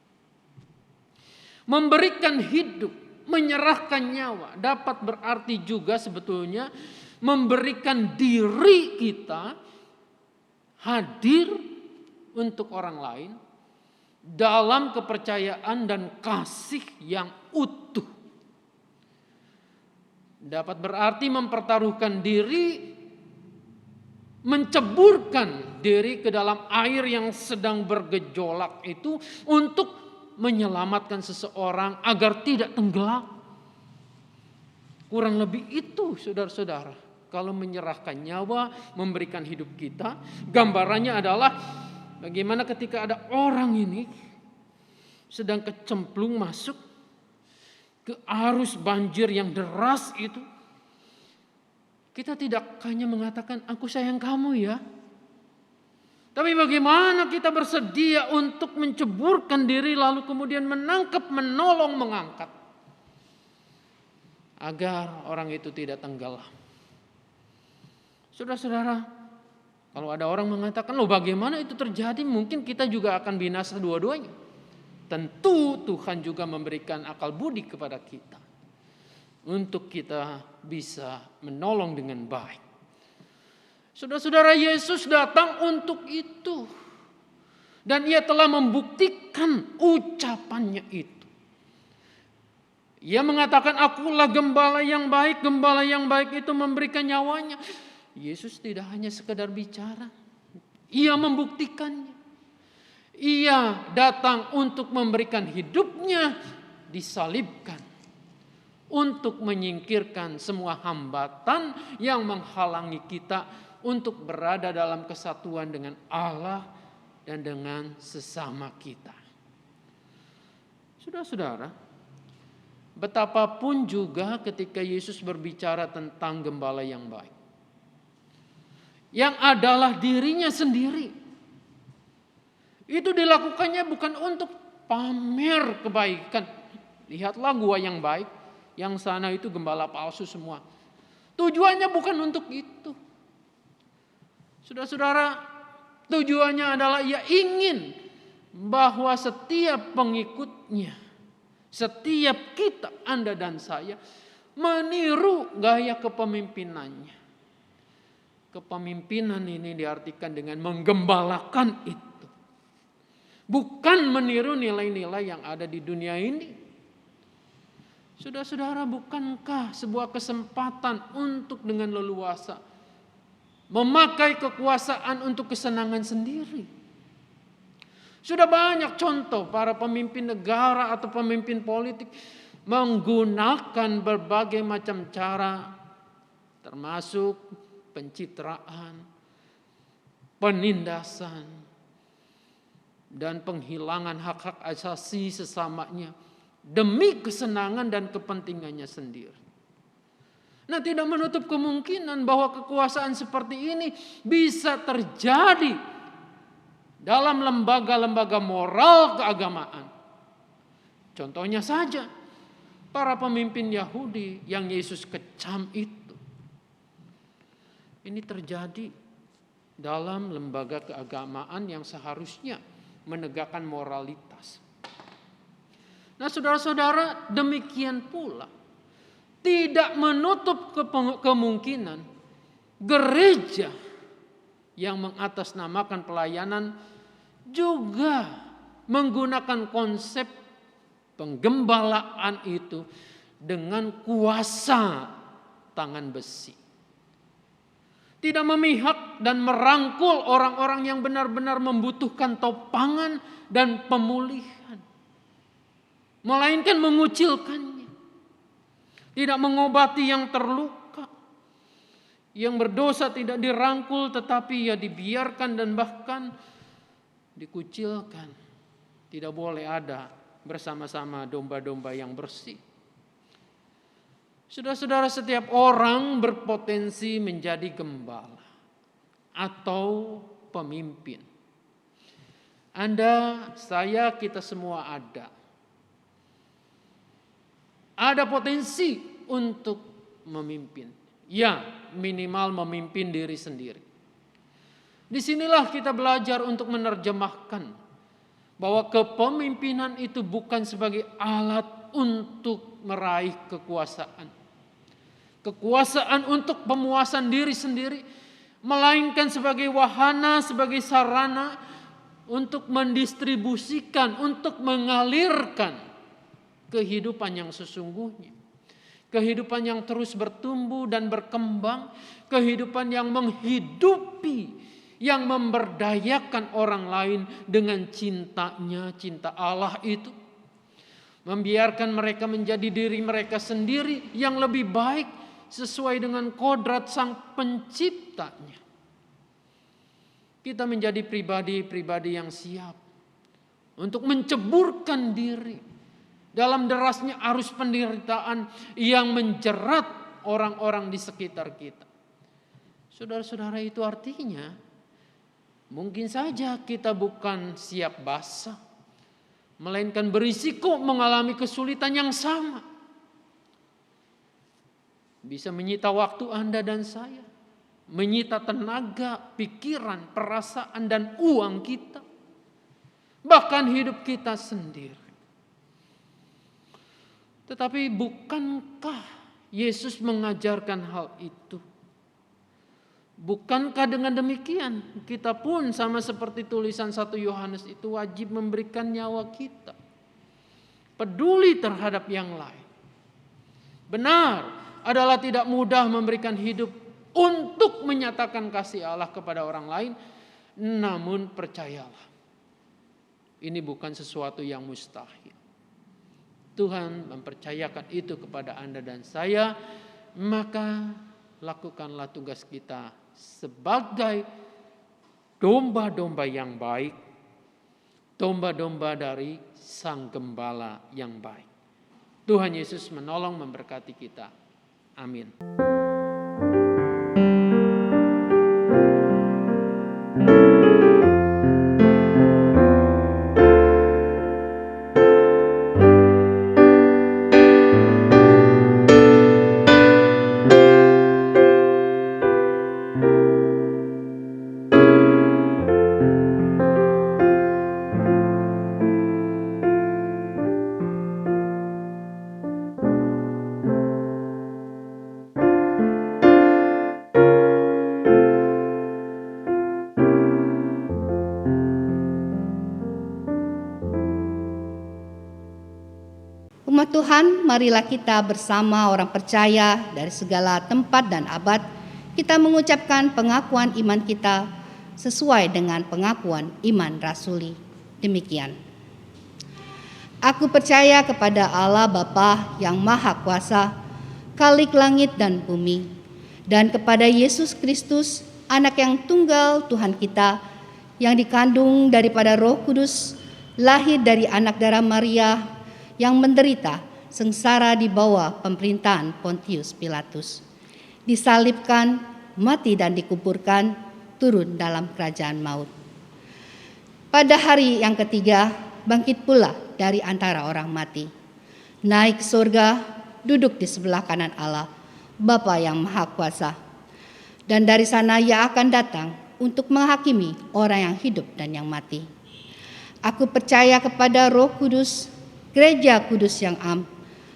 Memberikan hidup, menyerahkan nyawa dapat berarti juga sebetulnya memberikan diri kita hadir untuk orang lain dalam kepercayaan dan kasih yang utuh. Dapat berarti mempertaruhkan diri, menceburkan diri ke dalam air yang sedang bergejolak itu untuk menyelamatkan seseorang agar tidak tenggelam. Kurang lebih itu, saudara-saudara. Kalau menyerahkan nyawa, memberikan hidup kita, gambarannya adalah bagaimana ketika ada orang ini sedang kecemplung masuk ke arus banjir yang deras itu. Kita tidak hanya mengatakan, aku sayang kamu ya. Tapi bagaimana kita bersedia untuk menceburkan diri lalu kemudian menangkap, menolong, mengangkat. Agar orang itu tidak tenggelam. Saudara-saudara, kalau ada orang mengatakan, loh bagaimana itu terjadi? Mungkin kita juga akan binasa dua-duanya. Tentu Tuhan juga memberikan akal budi kepada kita. Untuk kita bisa menolong dengan baik. Saudara-saudara, Yesus datang untuk itu. Dan ia telah membuktikan ucapannya itu. Ia mengatakan, akulah gembala yang baik. Gembala yang baik itu memberikan nyawanya. Yesus tidak hanya sekedar bicara. Ia membuktikannya. Ia datang untuk memberikan hidupnya disalibkan. Untuk menyingkirkan semua hambatan yang menghalangi kita untuk berada dalam kesatuan dengan Allah dan dengan sesama kita. Saudara-saudara, betapapun juga ketika Yesus berbicara tentang gembala yang baik, yang adalah dirinya sendiri, itu dilakukannya bukan untuk pamer kebaikan. Lihatlah gua yang baik, yang sana itu gembala palsu semua. Tujuannya bukan untuk itu. Saudara-saudara, tujuannya adalah ia ingin bahwa setiap pengikutnya, setiap kita, Anda dan saya, meniru gaya kepemimpinannya. Kepemimpinan ini diartikan dengan menggembalakan itu. Bukan meniru nilai-nilai yang ada di dunia ini. Saudara-saudara, bukankah sebuah kesempatan untuk dengan leluasa memakai kekuasaan untuk kesenangan sendiri? Sudah banyak contoh para pemimpin negara atau pemimpin politik menggunakan berbagai macam cara, termasuk pencitraan, penindasan, dan penghilangan hak-hak asasi sesamanya demi kesenangan dan kepentingannya sendiri. Nah, tidak menutup kemungkinan bahwa kekuasaan seperti ini bisa terjadi dalam lembaga-lembaga moral keagamaan. Contohnya saja, para pemimpin Yahudi yang Yesus kecam itu. Ini terjadi dalam lembaga keagamaan yang seharusnya menegakkan moralitas. Nah, saudara-saudara, demikian pula tidak menutup kemungkinan gereja yang mengatasnamakan pelayanan juga menggunakan konsep penggembalaan itu dengan kuasa tangan besi. Tidak memihak dan merangkul orang-orang yang benar-benar membutuhkan topangan dan pemulihan, melainkan mengucilkannya. Tidak mengobati yang terluka, yang berdosa tidak dirangkul tetapi ya dibiarkan dan bahkan dikucilkan. Tidak boleh ada bersama-sama domba-domba yang bersih. Saudara-saudara, setiap orang berpotensi menjadi gembala atau pemimpin. Anda, saya, kita semua ada. Ada potensi untuk memimpin. Ya, minimal memimpin diri sendiri. Disinilah kita belajar untuk menerjemahkan bahwa kepemimpinan itu bukan sebagai alat untuk meraih kekuasaan. Kekuasaan untuk pemuasan diri sendiri, melainkan sebagai wahana, sebagai sarana untuk mendistribusikan, untuk mengalirkan kehidupan yang sesungguhnya. Kehidupan yang terus bertumbuh dan berkembang, kehidupan yang menghidupi, yang memberdayakan orang lain dengan cintanya, cinta Allah itu. Membiarkan mereka menjadi diri mereka sendiri yang lebih baik sesuai dengan kodrat Sang Penciptanya. Kita menjadi pribadi-pribadi yang siap untuk menceburkan diri dalam derasnya arus penderitaan yang menjerat orang-orang di sekitar kita. Saudara-saudara, itu artinya Mungkin saja kita bukan siap basah, melainkan berisiko mengalami kesulitan yang sama. Bisa menyita waktu Anda dan saya, menyita tenaga, pikiran, perasaan, dan uang kita, bahkan hidup kita sendiri. Tetapi bukankah Yesus mengajarkan hal itu? Bukankah dengan demikian kita pun sama seperti tulisan 1 Yohanes itu wajib memberikan nyawa kita, peduli terhadap yang lain? Benar, adalah tidak mudah memberikan hidup untuk menyatakan kasih Allah kepada orang lain, namun percayalah, ini bukan sesuatu yang mustahil. Tuhan mempercayakan itu kepada Anda dan saya, maka lakukanlah tugas kita sebagai domba-domba yang baik, domba-domba dari Sang Gembala yang baik. Tuhan Yesus menolong memberkati kita. Amin. Umat Tuhan, marilah kita bersama orang percaya dari segala tempat dan abad, kita mengucapkan pengakuan iman kita sesuai dengan pengakuan iman rasuli. Demikian. Aku percaya kepada Allah Bapa yang Maha Kuasa, Khalik langit dan bumi, dan kepada Yesus Kristus, Anak yang tunggal Tuhan kita, yang dikandung daripada Roh Kudus, lahir dari anak darah Maria, yang menderita sengsara di bawah pemerintahan Pontius Pilatus, disalibkan, mati dan dikuburkan, turun dalam kerajaan maut. Pada hari yang ketiga, bangkit pula dari antara orang mati, naik ke surga, duduk di sebelah kanan Allah, Bapa yang Maha Kuasa. Dan dari sana Ia akan datang untuk menghakimi orang yang hidup dan yang mati. Aku percaya kepada Roh Kudus, Gereja Kudus yang am,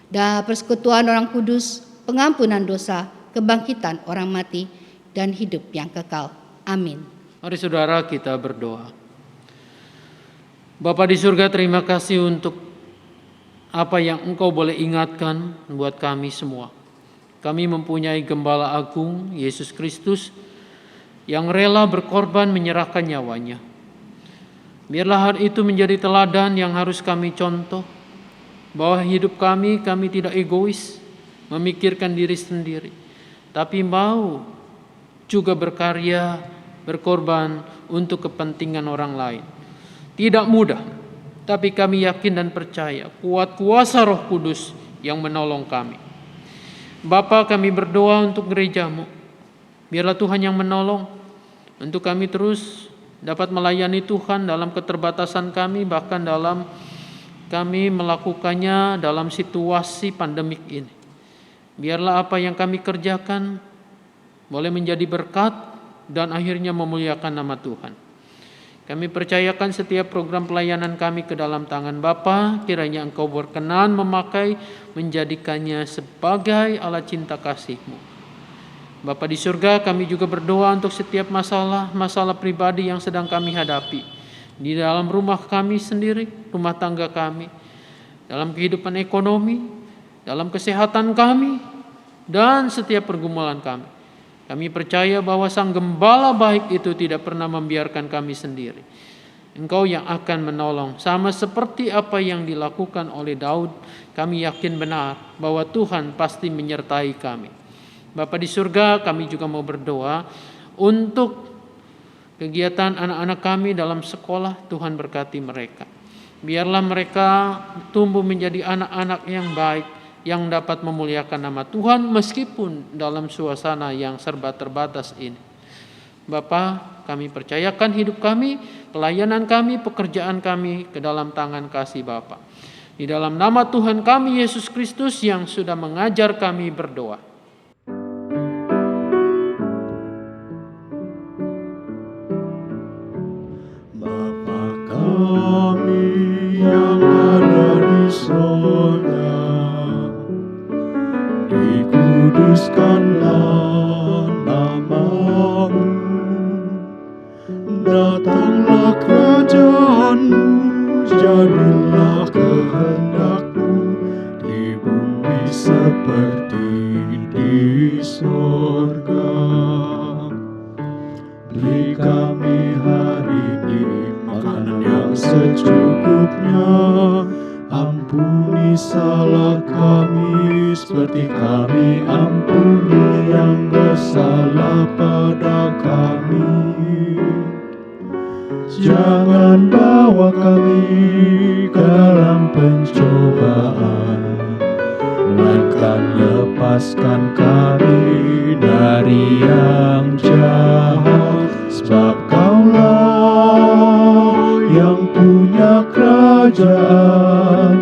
dan persekutuan orang kudus, pengampunan dosa, kebangkitan orang mati, dan hidup yang kekal. Amin. Mari saudara kita berdoa. Bapa di surga, terima kasih untuk apa yang Engkau boleh ingatkan buat kami semua. Kami mempunyai Gembala Agung, Yesus Kristus, yang rela berkorban menyerahkan nyawanya. Biarlah hal itu menjadi teladan yang harus kami contoh, bahwa hidup kami tidak egois, memikirkan diri sendiri, tapi mau juga berkarya, berkorban untuk kepentingan orang lain. Tidak mudah, tapi kami yakin dan percaya kuat kuasa Roh Kudus yang menolong kami. Bapa, kami berdoa untuk gereja-Mu. Biarlah Tuhan yang menolong untuk kami terus dapat melayani Tuhan dalam keterbatasan kami, bahkan dalam kami melakukannya dalam situasi pandemik ini. Biarlah apa yang kami kerjakan boleh menjadi berkat dan akhirnya memuliakan nama Tuhan. Kami percayakan setiap program pelayanan kami ke dalam tangan Bapa. Kiranya Engkau berkenan memakai, menjadikannya sebagai alat cinta kasih-Mu. Bapa di surga, kami juga berdoa untuk setiap masalah pribadi yang sedang kami hadapi. Di dalam rumah kami sendiri, rumah tangga kami, dalam kehidupan ekonomi, dalam kesehatan kami, dan setiap pergumulan kami. Kami percaya bahwa Sang Gembala baik itu tidak pernah membiarkan kami sendiri. Engkau yang akan menolong, sama seperti apa yang dilakukan oleh Daud. Kami yakin benar bahwa Tuhan pasti menyertai kami. Bapa di surga, kami juga mau berdoa untuk kegiatan anak-anak kami dalam sekolah. Tuhan berkati mereka. Biarlah mereka tumbuh menjadi anak-anak yang baik, yang dapat memuliakan nama Tuhan meskipun dalam suasana yang serba terbatas ini. Bapa, kami percayakan hidup kami, pelayanan kami, pekerjaan kami ke dalam tangan kasih Bapa. Di dalam nama Tuhan kami Yesus Kristus yang sudah mengajar kami berdoa. Bapa kami yang ada di sorga, dikuduskanlah nama-Mu. Datanglah kerajaan-Mu, jadilah kehendak-Mu di bumi seperti di sorga. Beri kami hari ini makanan yang secukupnya. Ampuni salah kami seperti kami ampuni yang bersalah pada kami. Jangan bawa kami ke dalam pencobaan, melainkan lepaskan kami dari yang jahat. Sebab Kaulah yang punya kerajaan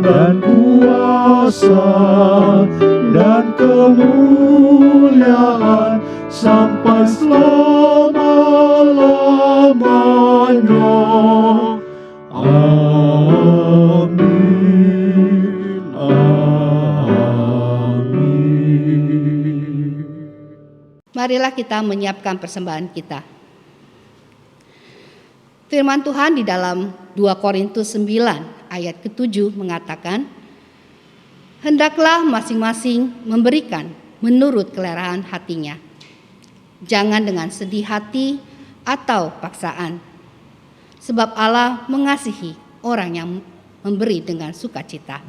dan kuasa dan kemuliaan sampai selama-lamanya. Amin. Amin. Marilah kita menyiapkan persembahan kita. Firman Tuhan di dalam 2 Korintus 9 ayat ke-7 mengatakan, hendaklah masing-masing memberikan menurut kelerahan hatinya, jangan dengan sedih hati atau paksaan, sebab Allah mengasihi orang yang memberi dengan sukacita.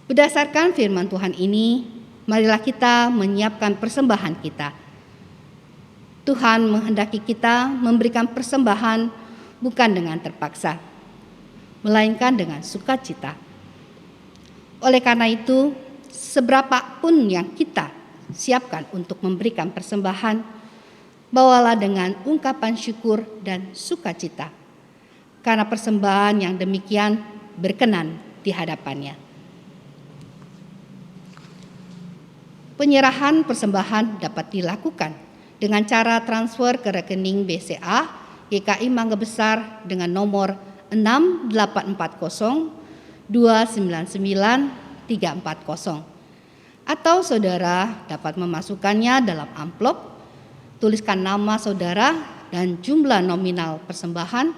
Berdasarkan firman Tuhan ini, marilah kita menyiapkan persembahan kita. Tuhan menghendaki kita memberikan persembahan bukan dengan terpaksa, melainkan dengan sukacita. Oleh karena itu, seberapapun yang kita siapkan untuk memberikan persembahan, bawalah dengan ungkapan syukur dan sukacita, karena persembahan yang demikian berkenan di hadapannya. Penyerahan persembahan dapat dilakukan dengan cara transfer ke rekening BCA GKI Mangga Besar dengan nomor 6840 299 340, atau saudara dapat memasukkannya dalam amplop, tuliskan nama saudara dan jumlah nominal persembahan,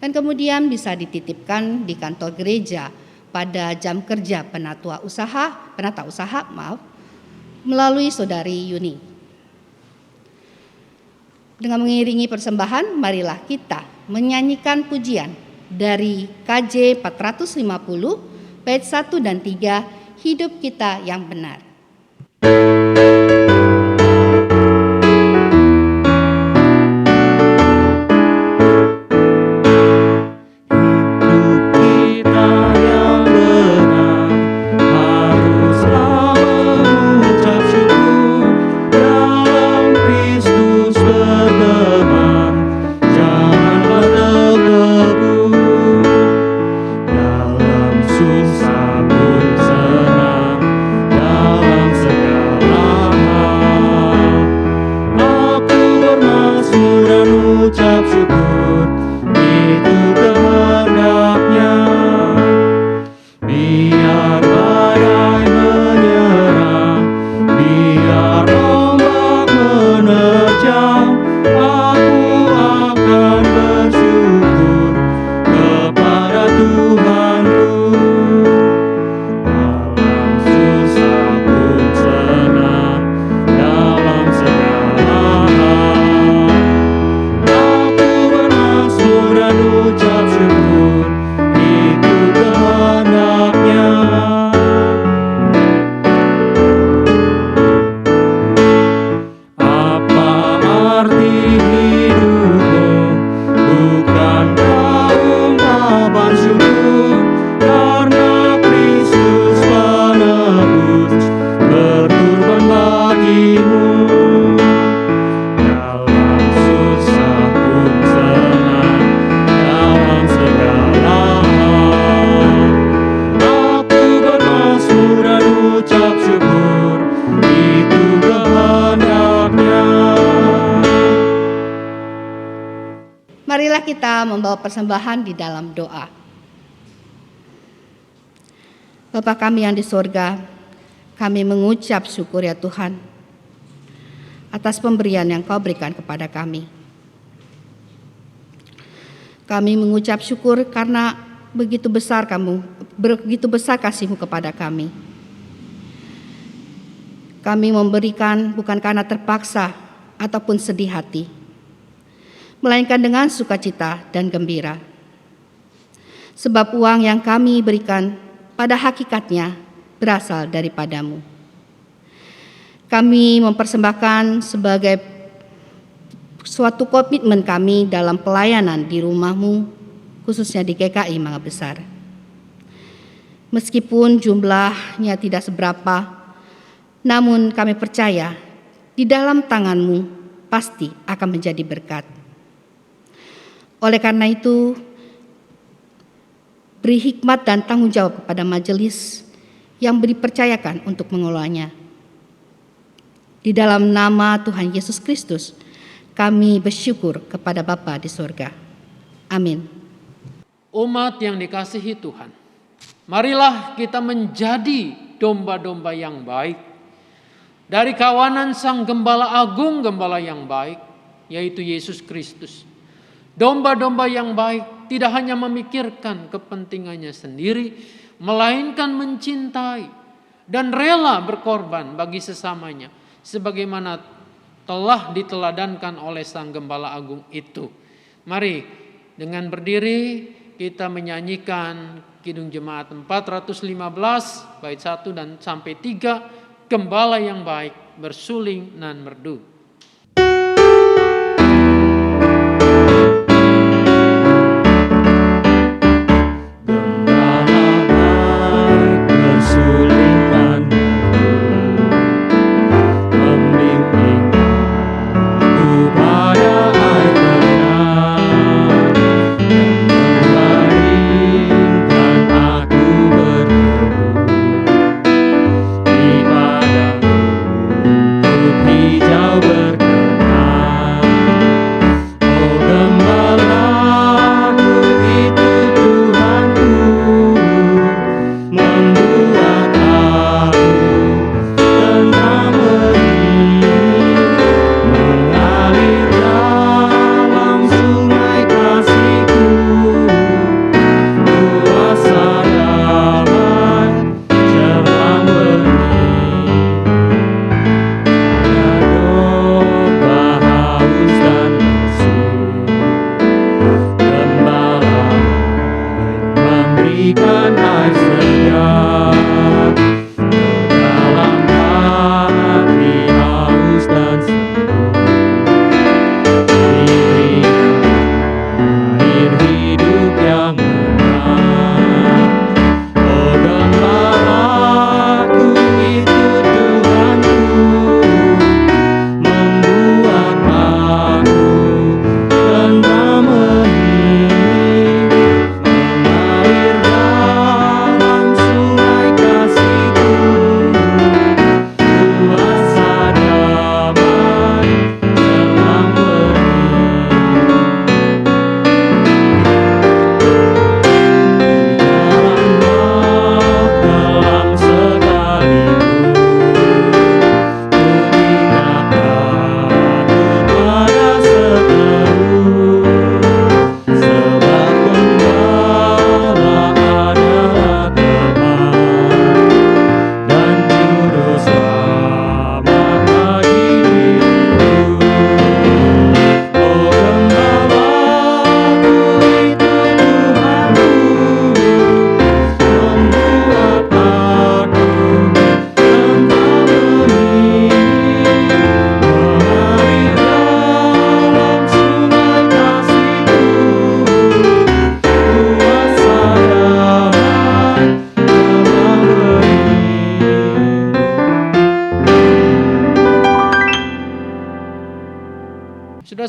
dan kemudian bisa dititipkan di kantor gereja pada jam kerja penata usaha melalui saudari Yuni. Dengan mengiringi persembahan, marilah kita menyanyikan pujian dari KJ 450 bait 1 dan 3, hidup kita yang benar. Susah pun senang dalam segala kita membawa persembahan di dalam doa. Bapa kami yang di sorga, kami mengucap syukur ya Tuhan atas pemberian yang Kau berikan kepada kami. Kami mengucap syukur karena begitu besar kasih-Mu kepada kami. Kami memberikan bukan karena terpaksa ataupun sedih hati, melainkan dengan sukacita dan gembira. Sebab uang yang kami berikan pada hakikatnya berasal daripada-Mu. Kami mempersembahkan sebagai suatu komitmen kami dalam pelayanan di rumah-Mu, khususnya di GKI Mangga Besar. Meskipun jumlahnya tidak seberapa, namun kami percaya di dalam tangan-Mu pasti akan menjadi berkat. Oleh karena itu, beri hikmat dan tanggung jawab kepada majelis yang dipercayakan untuk mengelolanya. Di dalam nama Tuhan Yesus Kristus, kami bersyukur kepada Bapa di sorga. Amin. Umat yang dikasihi Tuhan, marilah kita menjadi domba-domba yang baik dari kawanan Sang Gembala Agung, Gembala yang baik, yaitu Yesus Kristus. Domba-domba yang baik tidak hanya memikirkan kepentingannya sendiri, melainkan mencintai dan rela berkorban bagi sesamanya, sebagaimana telah diteladankan oleh Sang Gembala Agung itu. Mari dengan berdiri kita menyanyikan Kidung Jemaat 415 bait 1 dan sampai 3, Gembala yang baik bersuling nan merdu.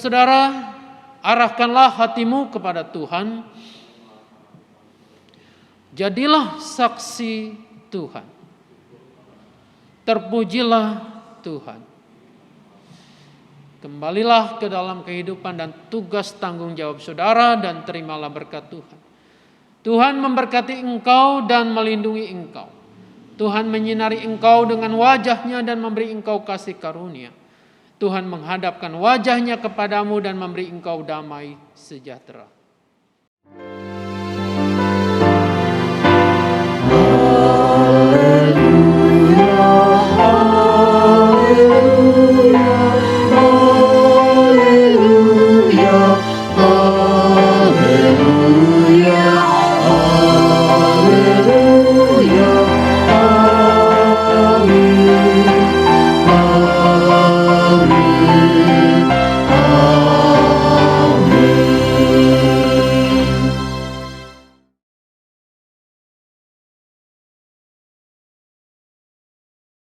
Saudara-saudara, arahkanlah hatimu kepada Tuhan. Jadilah saksi Tuhan. Terpujilah Tuhan. Kembalilah ke dalam kehidupan dan tugas tanggung jawab saudara dan terimalah berkat Tuhan. Tuhan memberkati engkau dan melindungi engkau. Tuhan menyinari engkau dengan wajah-Nya dan memberi engkau kasih karunia. Tuhan menghadapkan wajah-Nya kepadamu dan memberi engkau damai sejahtera.